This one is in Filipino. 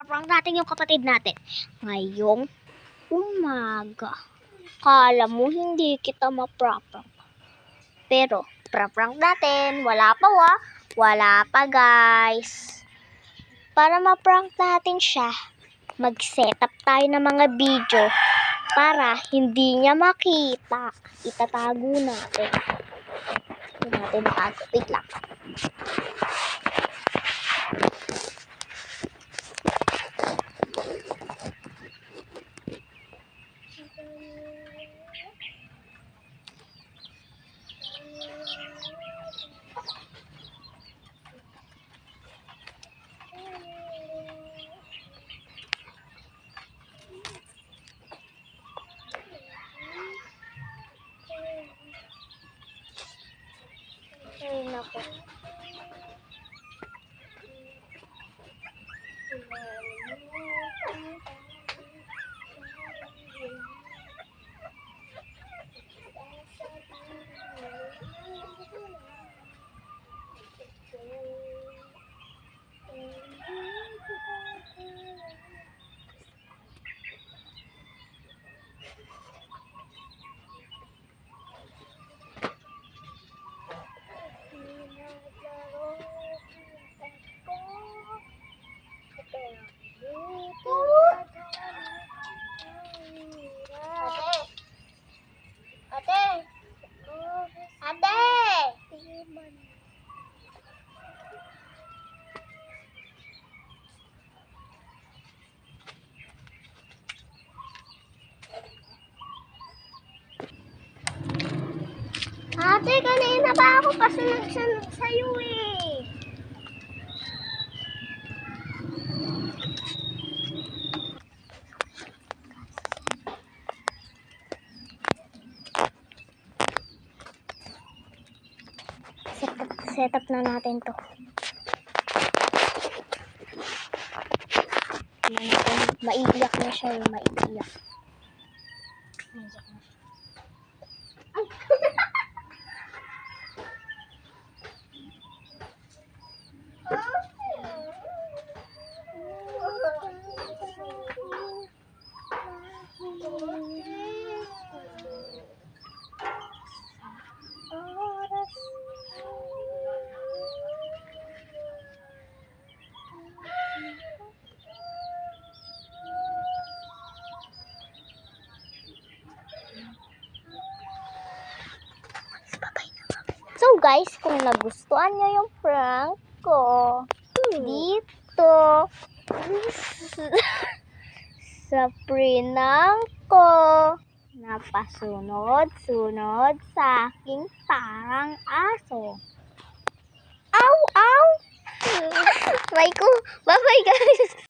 Prank natin yung kapatid natin. Ngayong umaga. Kala mo hindi kita ma-prank. Pero, prank natin. Wala pa Wala pa guys. Para ma-prank natin siya, mag-setup tayo ng mga video para hindi niya makita. Itatago natin. Hindi natin itago. Wait lang. Ay, naku. Ate, kanina pa ako pasunod sa'yo eh. Setup na natin to. Maiiyak na siya yung maiiyak. Ay! So guys, kung nagustuhan nyo yung prank ko, dito sa prank ko, napasunod-sunod sa aking parang aso. Ow! Ow! Bye ko! Bye-bye guys!